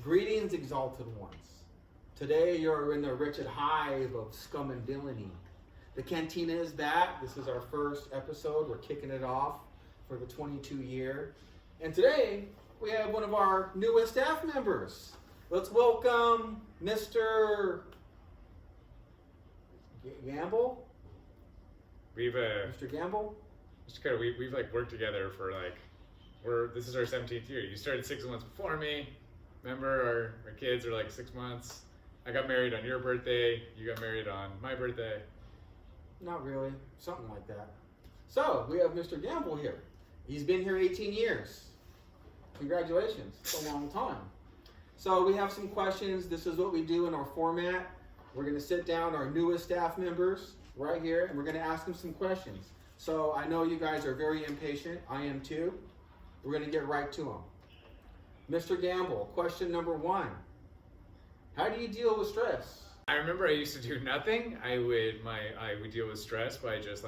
Greetings, exalted ones. Today you're in the wretched hive of scum and villainy. The Cantina is back. This is our first episode. We're kicking it off for the 22 year. And today we have one of our newest staff members. Let's welcome Mr. Gamble. Mr. Gamble. We've like worked together for this is our 17th year. You started 6 months before me. Remember, our kids are like 6 months. I got married on your birthday. You got married on my birthday. Not really. Something like that. So, we have Mr. Gamble here. He's been here 18 years. Congratulations. It's a long time. So, we have some questions. This is what we do in our format. We're going to sit down our newest staff members right here, and we're going to ask them some questions. So, I know you guys are very impatient. I am too. We're going to get right to them. Mr. Gamble, question number 1. How do you deal with stress? I remember I used to do nothing. I would deal with stress by just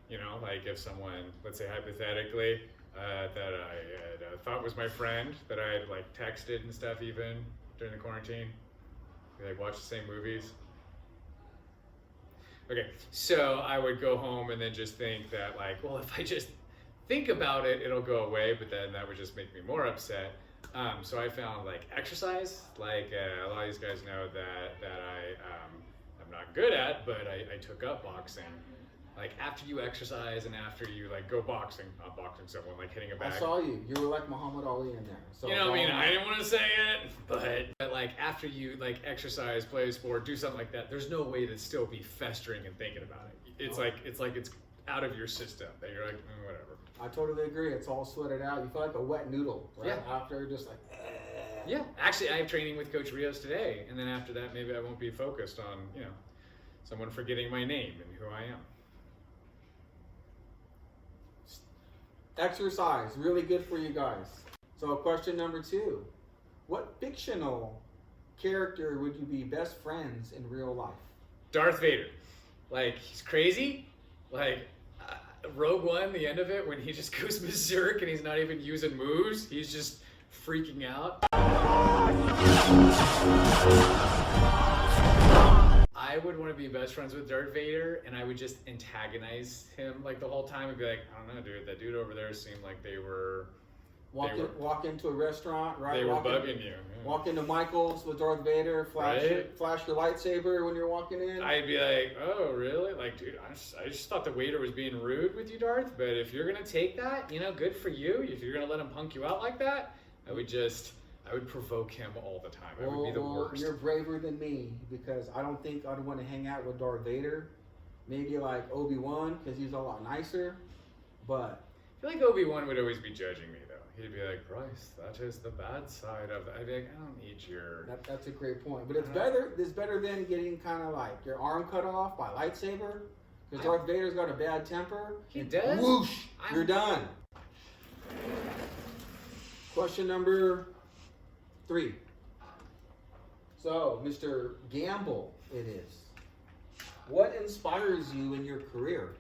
if someone, let's say hypothetically, that I had thought was my friend, that I had texted and stuff even during the quarantine. We watch the same movies. Okay, so I would go home and then just think that if I just think about it, it'll go away, but then that would just make me more upset. So I found exercise, a lot of these guys know that I'm not good at, but I took up boxing. After you exercise and after you go boxing, not boxing someone, hitting a bag. I saw you. You were like Muhammad Ali in there. So I didn't want to say it, but after you exercise, play a sport, do something like that, there's no way to still be festering and thinking about it. It's out of your system that you're whatever. I totally agree. It's all sweated out. You feel like a wet noodle, right? Yeah. After, just Yeah. Actually, I have training with Coach Rios today, and then after that, maybe I won't be focused on, someone forgetting my name and who I am. Exercise, really good for you guys. So question number 2. What fictional character would you be best friends in real life? Darth Vader. He's crazy. Rogue One, the end of it, when he just goes berserk and he's not even using moves, he's just freaking out. I would want to be best friends with Darth Vader, and I would just antagonize him the whole time and be like, I don't know, dude, that dude over there seemed like they were... Walk into a restaurant, right? They were bugging you. Yeah. Walk into Michael's with Darth Vader, flash your lightsaber when you're walking in. I'd be like, oh, really? Dude, I just thought the waiter was being rude with you, Darth, but if you're going to take that, good for you. If you're going to let him punk you out like that, I would provoke him all the time. I would be the worst. You're braver than me, because I don't think I'd want to hang out with Darth Vader. Maybe Obi-Wan, because he's a lot nicer, but... I feel like Obi-Wan would always be judging me, though. He'd be like, Bryce, that is the bad side of that. I'd be like, I don't need your... That's a great point. But it's better than getting kind of your arm cut off by lightsaber. Because Darth Vader's got a bad temper. He does? Whoosh! You're done. Question number 3. So, Mr. Gamble, it is. What inspires you in your career?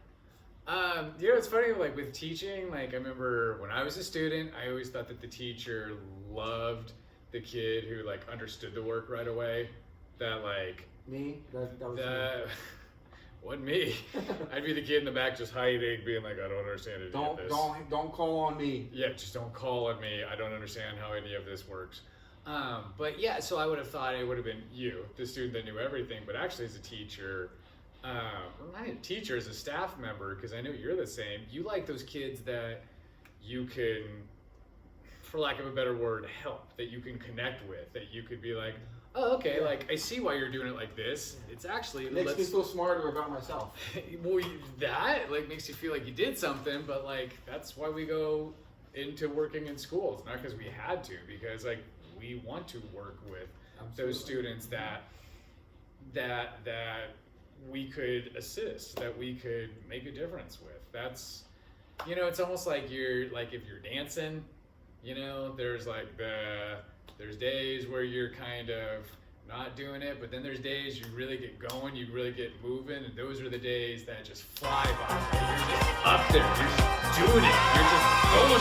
It's funny, with teaching, I remember when I was a student, I always thought that the teacher loved the kid who, understood the work right away. That, Me? That was me. Wasn't me. I'd be the kid in the back just hiding, being like, I don't understand any of this. Don't call on me. Yeah, just don't call on me. I don't understand how any of this works. But yeah, so I would have thought it would have been you, the student that knew everything, but actually as a teacher... not a teacher, as a staff member, because I know you're the same. You like those kids that you can, for lack of a better word, help, that you can connect with, that you could be like, oh, okay, I see why you're doing it like this. It's actually... It makes me feel smarter about myself. Well, that, makes you feel like you did something, but, that's why we go into working in schools. Not because we had to, because, we want to work with those students that we could assist, that we could make a difference with. That's, it's almost if you're dancing, there's there's days where you're kind of not doing it, but then there's days you really get going, you really get moving, and those are the days that just fly by. You're just up there, you're just doing it, you're just going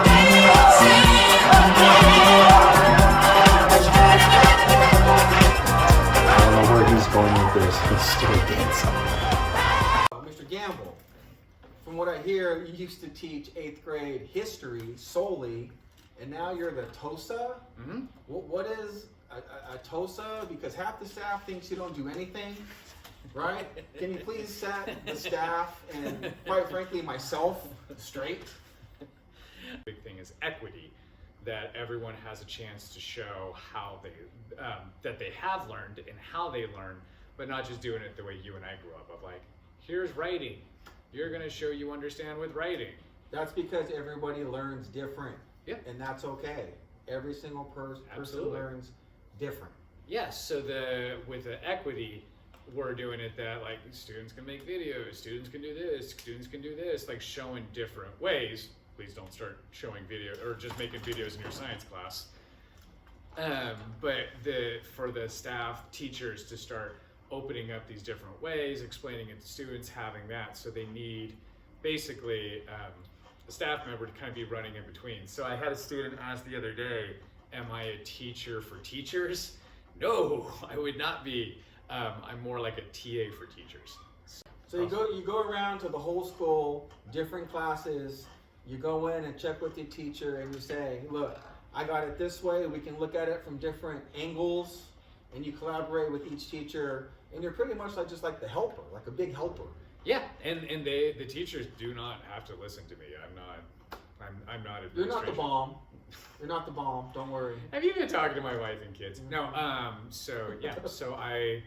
for it. from what I hear, you used to teach 8th grade history solely, and now you're the TOSA? Mm-hmm. What is a TOSA? Because half the staff thinks you don't do anything, right? Can you please set the staff and, quite frankly, myself straight? Big thing is equity, that everyone has a chance to show how they that they have learned and how they learn, but not just doing it the way you and I grew up, of like, here's writing, you're going to show you understand with writing. That's because everybody learns different. Yeah. And that's okay. Every single person Absolutely. learns different. Yes, so with the equity, we're doing it that like students can make videos, students can do this, students can do this, like showing different ways. Please don't start showing video or just making videos in your science class. But for the staff, teachers to start opening up these different ways, explaining it to students, having that. So they need basically a staff member to kind of be running in between. So I had a student ask the other day, am I a teacher for teachers? No, I would not be. I'm more like a TA for teachers. So you go around to the whole school, different classes, you go in and check with your teacher and you say, look, I got it this way, we can look at it from different angles, and you collaborate with each teacher, and you're pretty much like just like the helper, like a big helper. Yeah, and the teachers do not have to listen to me. I'm not You're administration. not the bomb. You're not the bomb, don't worry. Have you been talking to my wife and kids? No, so yeah, so I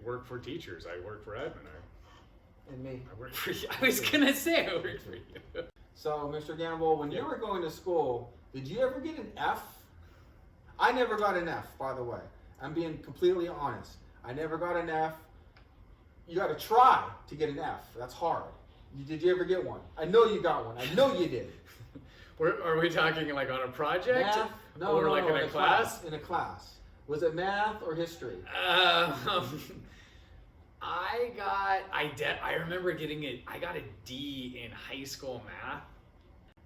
work for teachers, I work for admin, And me. I work for you. I was gonna say I work for you. So, Mr. Gamble, when you were going to school, did you ever get an F? I never got an F, by the way. I'm being completely honest. I never got an F. You got to try to get an F. That's hard. Did you ever get one? I know you got one. I know you did. Are we talking like on a project? Math? No, or no, like no, in a class? In a class. Was it math or history? I remember getting it. I got a D in high school math.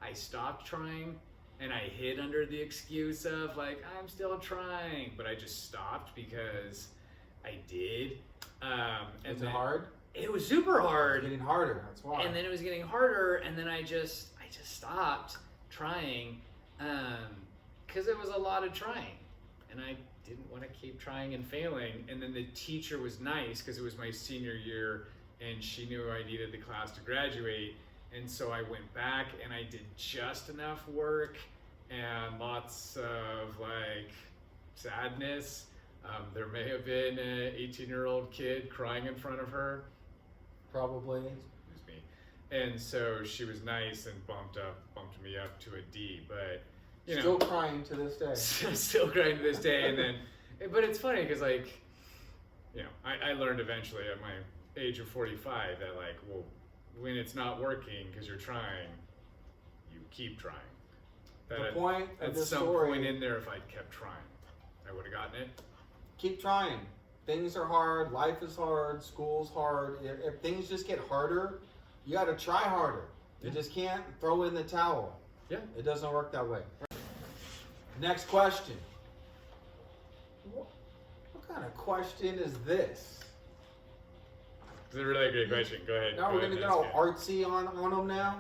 I stopped trying and I hid under the excuse of like, I'm still trying, but I just stopped because I did. Was it hard? It was super hard. Getting harder, that's why. And then it was getting harder, and then I just stopped trying because it was a lot of trying, and I didn't want to keep trying and failing. And then the teacher was nice because it was my senior year, and she knew I needed the class to graduate, and so I went back and I did just enough work and lots of like sadness. There may have been an 18-year-old kid crying in front of her. Probably. It was me. And so she was nice and bumped me up to a D, but you know. Still crying to this day. Still crying to this day, and then, but it's funny because like, you know, I learned eventually at my age of 45 that like, well, when it's not working because you're trying, you keep trying. The point of at this some story, point in there, if I'd kept trying, I would have gotten it. keep trying. Things are hard, life is hard, school's hard. If things just get harder, you got to try harder. You just can't throw in the towel. Yeah. It doesn't work that way. Next question. What kind of question is this? It's a really great question. Go ahead. Now we're going to get all artsy on them now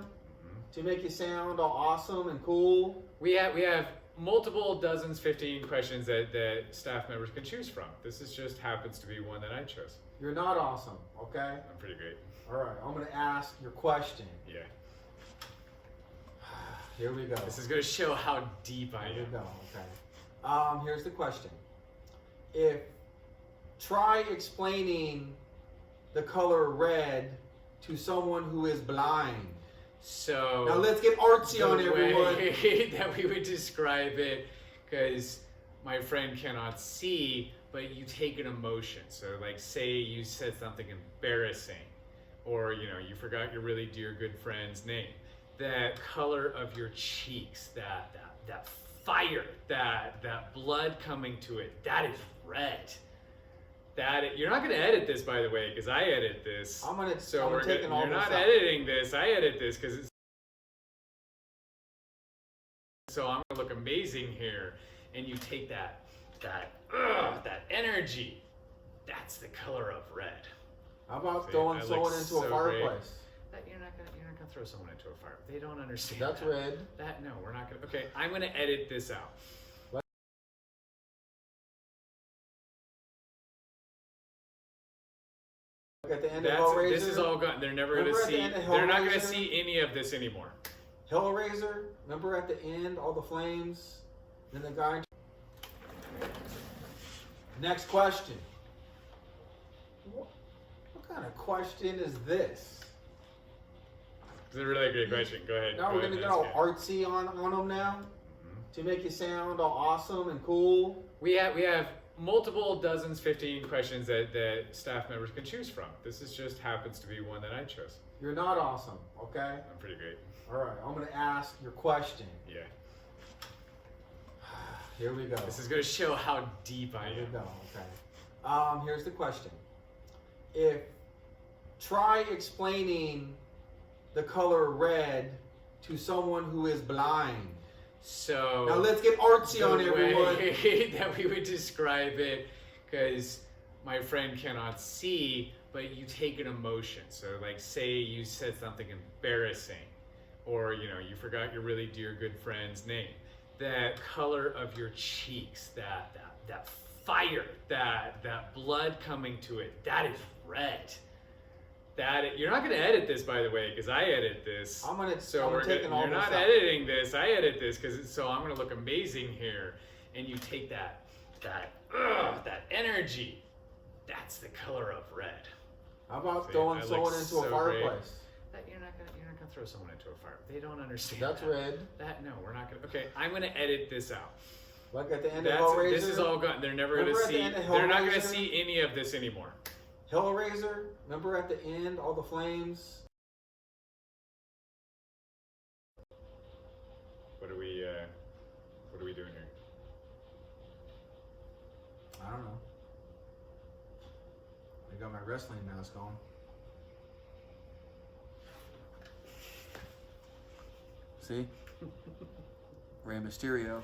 to make you sound all awesome and cool. We have multiple dozens, 15 questions that staff members can choose from. This just happens to be one that I chose. You're not awesome, okay? I'm pretty great. All right, I'm going to ask your question. Yeah. Here we go. This is going to show how deep I am. Here we go, okay. Here's the question. Try explaining the color red to someone who is blind. So now let's get artsy on everyone. The way that we would describe it, because my friend cannot see, but you take an emotion. So like say you said something embarrassing, or you know, you forgot your really dear good friend's name. That color of your cheeks, that fire, that blood coming to it, that is red. You're not going to edit this, by the way, because I edit this. I'm taking all this You're not out. editing this. I edit this because it's. So I'm going to look amazing here, and you take that energy. That's the color of red. How about See, throwing I someone look into so a fireplace? You're not gonna throw someone into a fire. They don't understand. That's that. red. No, we're not gonna. Okay, I'm gonna edit this out. At the end of Hellraiser. This is all gone. They're never gonna see. They're not gonna see any of this anymore. Hellraiser. Remember at the end, all the flames. Then the guy. Next question. What kind of question is this? It's a really great question. Go ahead. Now we're gonna get all artsy on them now to make you sound all awesome and cool. We have multiple dozens, 15 questions that staff members can choose from. This is just happens to be one that I chose. You're not awesome, okay? I'm pretty great. All right, I'm gonna ask your question. Yeah. Here we go. This is gonna show how deep I am. Here we go. Okay. Here's the question. Try explaining the color red to someone who is blind. So now let's get artsy on everyone. The way that we would describe it, because my friend cannot see, but you take an emotion. So like say you said something embarrassing, or you forgot your really dear good friend's name. That color of your cheeks, that fire, that blood coming to it, that is red. You're not going to edit this, by the way, because I edit this. I'm gonna You're not editing this. I edit this so I'm going to look amazing here. And you take that energy. That's the color of red. How about throwing someone into a fireplace? You're not gonna throw someone into a fire. They don't understand. That's red. No, we're not gonna. Okay, I'm gonna edit this out. Like at the end of Hellraiser. This is all gone. They're never gonna see. They're not gonna see any of this anymore. Hellraiser. Remember at the end, all the flames. What are we doing here? I don't know. I got my wrestling mask on. See? Rey Mysterio.